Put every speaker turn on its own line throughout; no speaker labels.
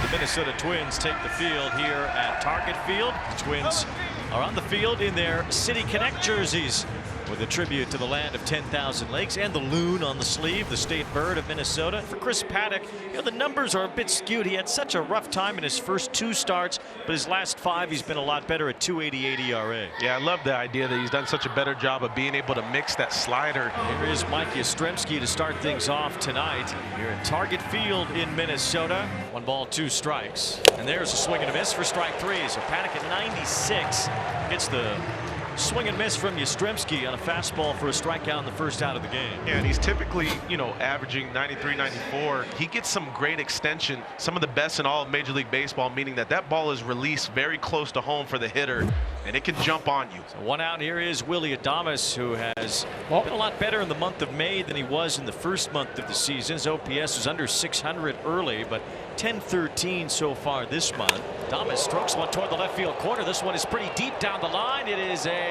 The Minnesota Twins take the field here at Target Field. The Twins are on the field in their City Connect jerseys with a tribute to the land of 10,000 lakes and the loon on the sleeve, the state bird of Minnesota. For Chris Paddack, the numbers are a bit skewed. He had such a rough time in his first 2 starts, but his last 5 he's been a lot better at 2.88 ERA.
Yeah, I love the idea that he's done such a better job of being able to mix that slider.
Here is Mike Yastrzemski to start things off tonight here at Target Field in Minnesota. 1 ball, 2 strikes. And there's a swing and a miss for strike 3. So Paddack at 96 gets the swing and miss from Yastrzemski on a fastball for a strikeout in the first out of the game.
Yeah, and he's typically, averaging 93, 94. He gets some great extension, some of the best in all of Major League Baseball, meaning that ball is released very close to home for the hitter, and it can jump on you.
So 1 out. Here is Willie Adames, who has been a lot better in the month of May than he was in the first month of the season. His OPS was under 600 early, but 10-13 so far this month. Adames strokes one toward the left field corner. This one is pretty deep down the line. It is a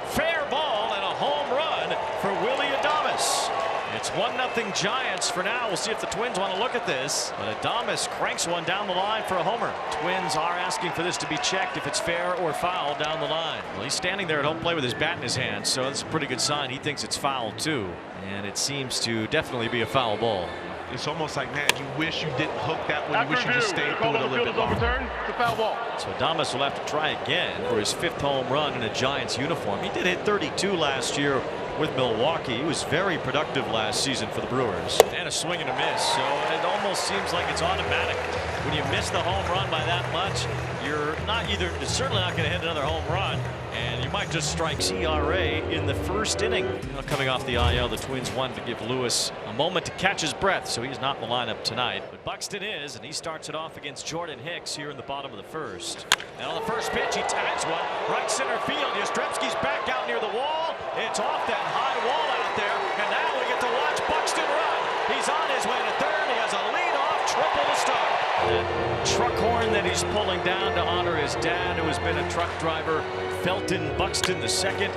fair ball and a home run for Willie Adames. It's 1-0 Giants for now. We'll see if the Twins want to look at this. But Adames cranks one down the line for a homer. Twins are asking for this to be checked if it's fair or foul down the line. Well, he's standing there at home plate with his bat in his hand, so that's a pretty good sign. He thinks it's foul too, and it seems to definitely be a foul ball.
It's almost like, man, you wish you didn't hook that one. You wish you just stayed through it a little bit longer.
It's a foul ball.
So Adames will have to try again for his 5th home run in a Giants uniform. He did hit 32 last year with Milwaukee. He was very productive last season for the Brewers. And a swing and a miss. So it almost seems like it's automatic. When you miss the home run by that much, you're certainly not going to hit another home run, and you might just strike ERA in the first inning. Coming off the IL, the Twins wanted to give Lewis a moment to catch his breath, so he's not in the lineup tonight. But Buxton is, and he starts it off against Jordan Hicks here in the bottom of the first. And on the first pitch, he tags one right center field. Yastrzemski's back out near the wall. It's off that high wall out there, and now we get to watch Buxton run. He's on his way to third. He has a lead-off triple to start. That truck horn that he's pulling down to honor his dad, who has been a truck driver, Felton Buxton II.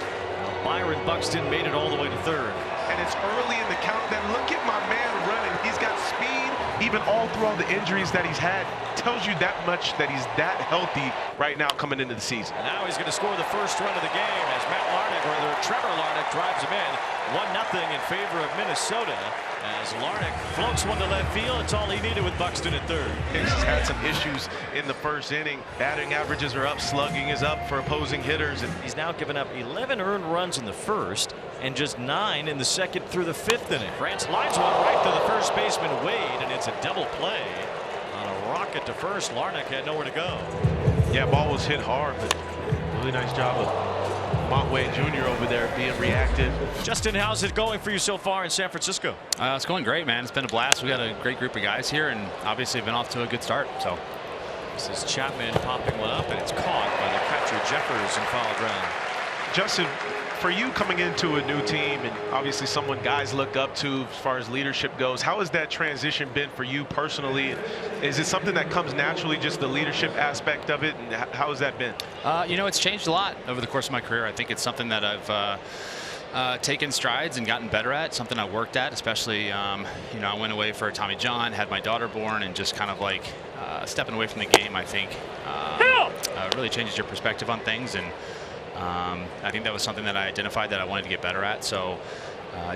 Byron Buxton made it all the way to third.
And it's early in the count. Then look at my man running. He's got speed, even all through all the injuries that he's had. Tells you that much that he's that healthy right now coming into the season.
And now he's going to score the first run of the game as Trevor Larnach drives him in. 1-0 in favor of Minnesota as Larnach floats one to left field. It's all he needed with Buxton at third.
Hicks has had some issues in the first inning. Batting averages are up, slugging is up for opposing hitters. And
he's now given up 11 earned runs in the first and just 9 in the second through the 5th inning. France lines one right to the first baseman Wade, and it's a double play. On a rocket to first, Larnach had nowhere to go.
Yeah, ball was hit hard, but really nice job of Wade Jr. over there being reactive.
Justin, how's it going for you so far in San Francisco?
It's going great, man. It's been a blast. We got a great group of guys here, and obviously been off to a good start. So
this is Chapman popping one up, and it's caught by the catcher Jeffers in foul ground.
Justin, for you coming into a new team and obviously someone guys look up to as far as leadership goes, how has that transition been for you personally? Is it something that comes naturally, just the leadership aspect of it, and how has that been?
It's changed a lot over the course of my career. I think it's something that I've taken strides and gotten better at, something I worked at, especially, I went away for Tommy John, had my daughter born, and just kind of like stepping away from the game, I think, really changes your perspective on things. And I think that was something that I identified that I wanted to get better at. So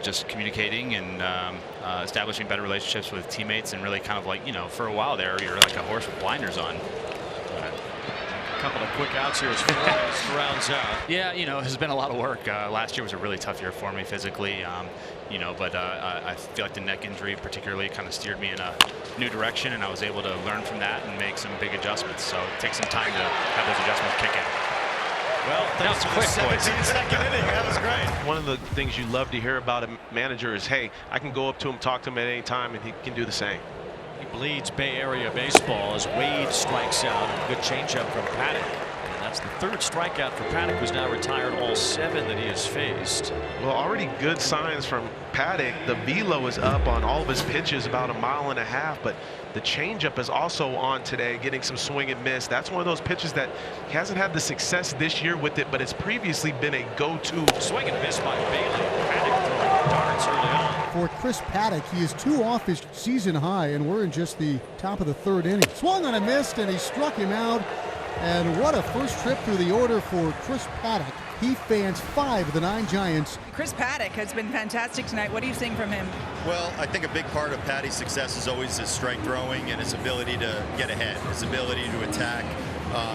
just communicating and establishing better relationships with teammates, and really kind of like, for a while there, you're like a horse with blinders on.
A couple of quick outs here as Flores rounds out.
Yeah, it's been a lot of work. Last year was a really tough year for me physically, but I feel like the neck injury particularly kind of steered me in a new direction, and I was able to learn from that and make some big adjustments. So it takes some time to have those adjustments kick in.
Well, that was quick, 17-second inning. That was great.
One of the things you love to hear about a manager is, hey, I can go up to him, talk to him at any time, and he can do the same.
He bleeds Bay Area baseball as Wade strikes out. A good changeup from Paddack. And that's the 3rd strikeout for Paddack, who's now retired all 7 that he has faced.
Well, already good signs from Paddack. The velo is up on all of his pitches, about 1.5 miles, but the changeup is also on today, getting some swing and miss. That's one of those pitches that he hasn't had the success this year with it, but it's previously been a go-to.
Swing and miss by Bailey. Paddack throwing darts early on.
for Chris Paddack. He is 2 off his season high, and we're in just the top of the 3rd inning. Swung on a missed, and he struck him out. And what a first trip through the order for Chris Paddack. He fans 5 of the 9 Giants.
Chris Paddack has been fantastic tonight. What are you seeing from him?
Well, I think a big part of Paddy's success is always his strike throwing and his ability to get ahead, his ability to attack.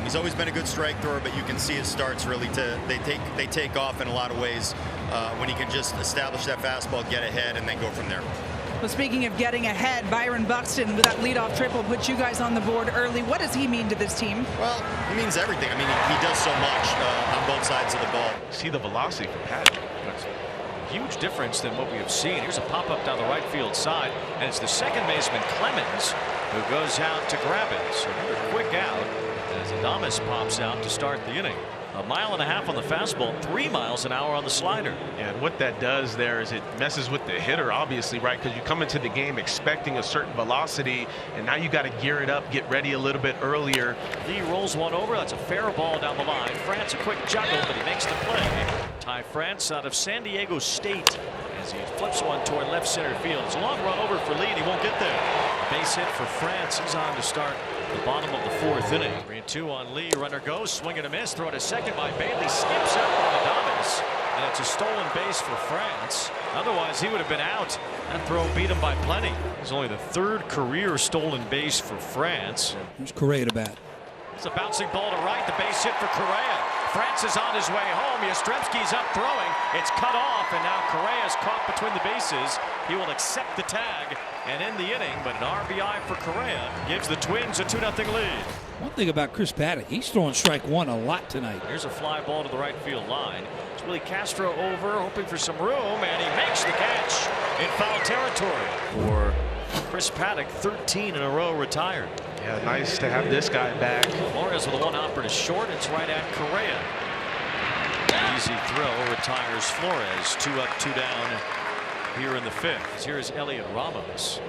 He's always been a good strike thrower, but you can see his starts really they take off in a lot of ways when he can just establish that fastball, get ahead, and then go from there.
Well, speaking of getting ahead, Byron Buxton with that leadoff triple put you guys on the board early. What does he mean to this team?
Well, he means everything. I mean, he does so much on both sides of the ball.
See the velocity from Paddack.
That's a huge difference than what we have seen. Here's a pop-up down the right field side, and it's the second baseman, Clemens, who goes out to grab it. So another quick out as Adames pops out to start the inning. 1.5 miles on the fastball, 3 miles an hour on the slider.
Yeah, and what that does there is it messes with the hitter, obviously, right? Because you come into the game expecting a certain velocity, and now you got to gear it up, get ready a little bit earlier.
Lee rolls one over. That's a fair ball down the line. France a quick juggle, but he makes the play. Ty France out of San Diego State as he flips one toward left center field. It's a long run over for Lee, and he won't get there. Base hit for France. He's on to start the bottom of the 4th inning. 3-2 on Lee. Runner goes, swing and a miss. Throw to second by Bailey. Skips out on Adames, and it's a stolen base for France. Otherwise, he would have been out. That throw beat him by plenty. It's only the 3rd career stolen base for France.
Here's Correa to bat.
It's a bouncing ball to right. The base hit for Correa. France is on his way home. Yastrzemski's up throwing. It's cut off, and now Correa's caught between the bases. He will accept the tag and end the inning, but an RBI for Correa gives the Twins a 2-0 lead.
One thing about Chris Paddack, he's throwing strike 1 a lot tonight.
Here's a fly ball to the right field line. It's Willie Castro over, hoping for some room, and he makes the catch in foul territory for Chris Paddack. 13 in a row retired.
Yeah, nice to have this guy back.
Flores with a 1-hopper to short. It's right at Correa. Easy throw, retires Flores. 2 up, 2 down here in the 5th. Here's Elliot Ramos.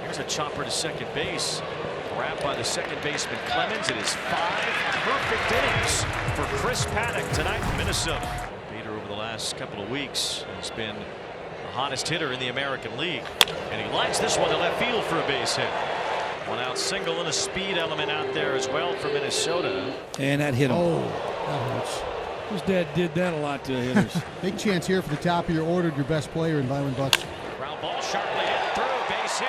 Here's a chopper to second base. Grabbed by the second baseman Clemens. It is 5 perfect innings for Chris Paddack tonight in Minnesota. Bader over the last couple of weeks has been the hottest hitter in the American League. And he lines this one to left field for a base hit. 1 out single and a speed element out there as well for Minnesota.
And that hit him.
Oh, that hurts.
His dad did that a lot to hitters.
Big chance here for the top of your order, your best player in Byron Buxton.
Ground ball sharply hit through, base hit.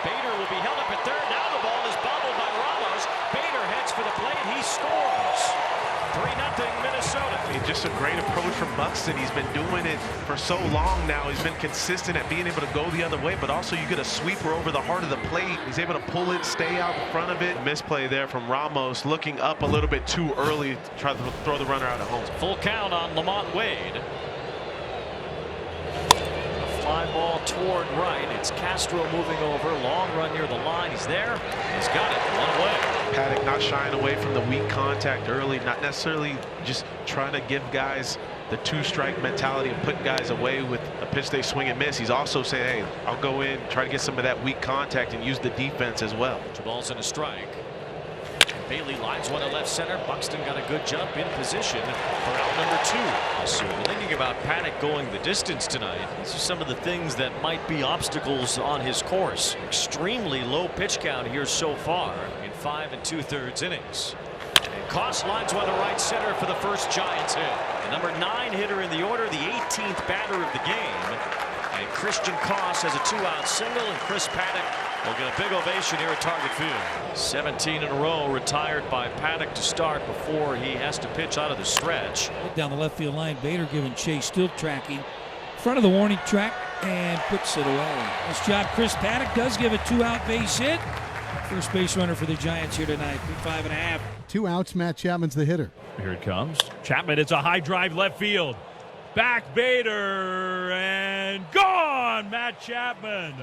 Bader will be held up at third. Now the ball is bobbled by Ramos. Bader heads for the plate. He scores. 3-0 Minnesota.
Just a great approach from Buxton. He's been doing it for so long now. He's been consistent at being able to go the other way, but also you get a sweeper over the heart of the plate. He's able to pull it, stay out in front of it. Misplay there from Ramos, looking up a little bit too early to try to throw the runner out of home.
Full count on Lamont Wade. A fly ball toward right. It's Castro moving over. Long run near the line. He's there. He's got it. 1 away.
Paddack not shying away from the weak contact early, not necessarily just trying to give guys the 2-strike mentality and put guys away with a pitch they swing and miss. He's also saying, hey, I'll go in, try to get some of that weak contact and use the defense as well.
2 balls and a strike. Bailey lines one to left center. Buxton got a good jump in position for out number 2. So thinking about Paddack going the distance tonight, these are some of the things that might be obstacles on his course. Extremely low pitch count here so far in 5 2/3 innings. And Koss lines one to right center for the first Giants hit. The number 9 hitter in the order, the 18th batter of the game. And Christian Koss has a 2-out single, and Chris Paddack will get a big ovation here at Target Field. 17 in a row retired by Paddack to start before he has to pitch out of the stretch.
Down the left field line, Bader giving chase, still tracking. Front of the warning track and puts it away. Nice job. Chris Paddack does give a 2-out base hit. First base runner for the Giants here tonight. 5.5.
2 outs. Matt Chapman's the hitter.
Here it comes. Chapman, it's a high drive left field. Back Bader and gone. Matt Chapman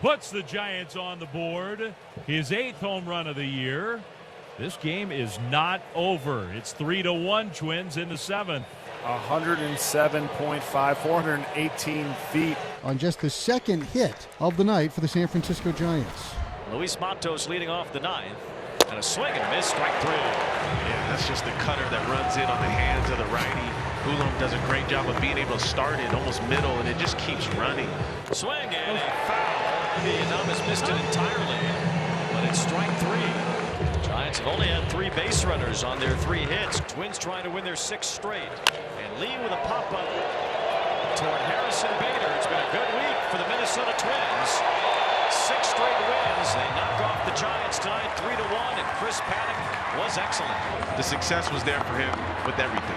puts the Giants on the board. His 8th home run of the year. This game is not over. It's 3-1 Twins in the 7th.
107.5, 418 feet.
On just the 2nd hit of the night for the San Francisco Giants.
Luis Matos leading off the 9th. And a swing and a miss, strike 3.
Yeah, that's just the cutter that runs in on the hands of the righty. Coulomb does a great job of being able to start it almost middle, and it just keeps running.
Swing and a foul. Vietnam has missed it entirely, but it's strike 3. Giants have only had 3 base runners on their 3 hits. Twins trying to win their 6th straight. And Lee with a pop-up toward Harrison Bader. It's been a good week for the Minnesota Twins. 6 straight wins. They knock off the Giants tonight 3-1, and Chris Paddack was excellent.
The success was there for him with everything.